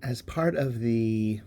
As part of the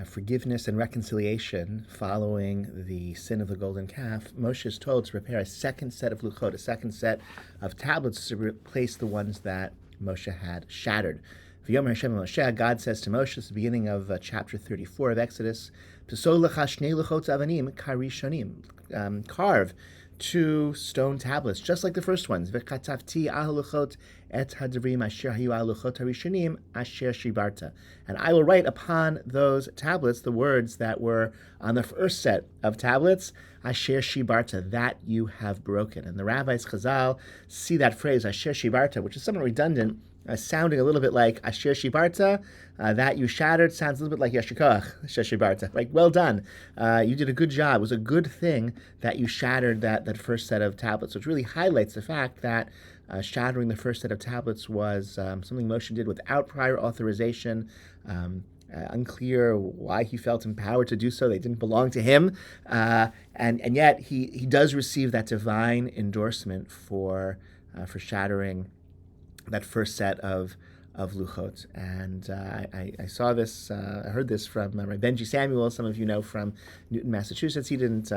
forgiveness and reconciliation following the sin of the golden calf, Moshe is told to prepare a second set of luchot, a second set of tablets to replace the ones that Moshe had shattered. V'yomer Hashem Moshe, God says to Moshe, it's the beginning of chapter 34 of Exodus, T'so lecha shnei luchot avanim karishonim, carve two stone tablets, just like the first ones. V'katavti al luchot et hadavrim asher hayu al luchot harishonim asher shibarta. And I will write upon those tablets the words that were on the first set of tablets, asher shibarta, that you have broken. And the rabbis Chazal see that phrase, asher shibarta, which is somewhat redundant, sounding a little bit like asher shibarta, that you shattered, sounds a little bit like yashikoach, asher shibarta. Like, well done. You did a good job. It was a good thing that you shattered that first set of tablets, which really highlights the fact that shattering the first set of tablets was something Moshe did without prior authorization. Unclear why he felt empowered to do so. They didn't belong to him. And yet he does receive that divine endorsement for shattering that first set of luchot. And I saw this, I heard this from Rabbi Benji Samuel. Some of you know from Newton, Massachusetts. He didn't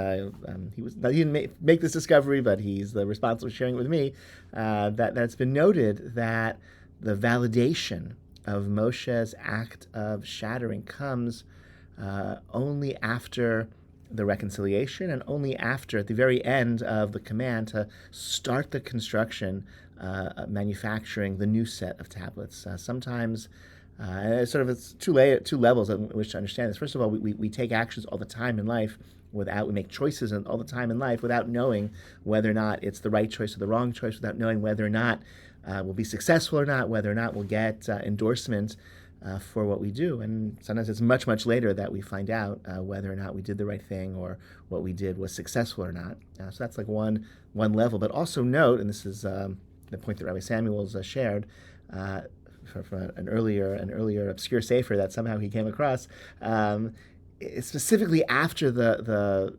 make this discovery, but he's responsible for sharing it with me. That's been noted that the validation of Moshe's act of shattering comes only after the reconciliation and only after, at the very end of the command to start the construction, manufacturing the new set of tablets. Sometimes it's two levels in which to understand this. First of all, we take actions all the time in life we make choices all the time in life without knowing whether or not it's the right choice or the wrong choice, without knowing whether or not we'll be successful or not, whether or not we'll get endorsement for what we do. And sometimes it's much, much later that we find out whether or not we did the right thing or what we did was successful or not. So that's like one level. But also note, and this is the point that Rabbi Samuel's shared from an earlier obscure sefer that somehow he came across, specifically after the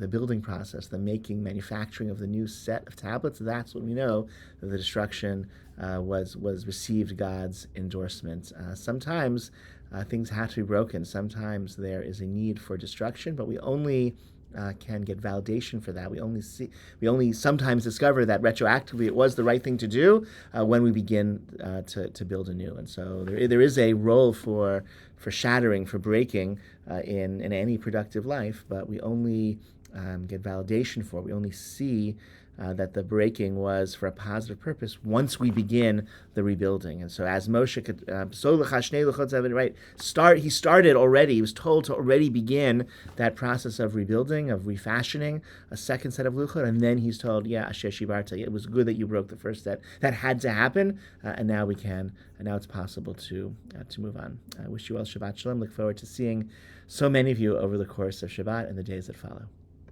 building process, the manufacturing of the new set of tablets. That's when we know that the destruction was received God's endorsement. Sometimes things have to be broken. Sometimes there is a need for destruction, but we only can get validation for that. We only sometimes discover that retroactively it was the right thing to do when we begin to build anew. And so there is a role for shattering, for breaking in any productive life, but we only get validation for it. We only see that the breaking was for a positive purpose once we begin the rebuilding. And so as Moshe could, he started already, he was told to already begin that process of rebuilding, of refashioning a second set of luchot, and then he's told, asher shibarta, it was good that you broke the first set. That had to happen, and now it's possible to move on. I wish you all Shabbat Shalom. Look forward to seeing so many of you over the course of Shabbat and the days that follow.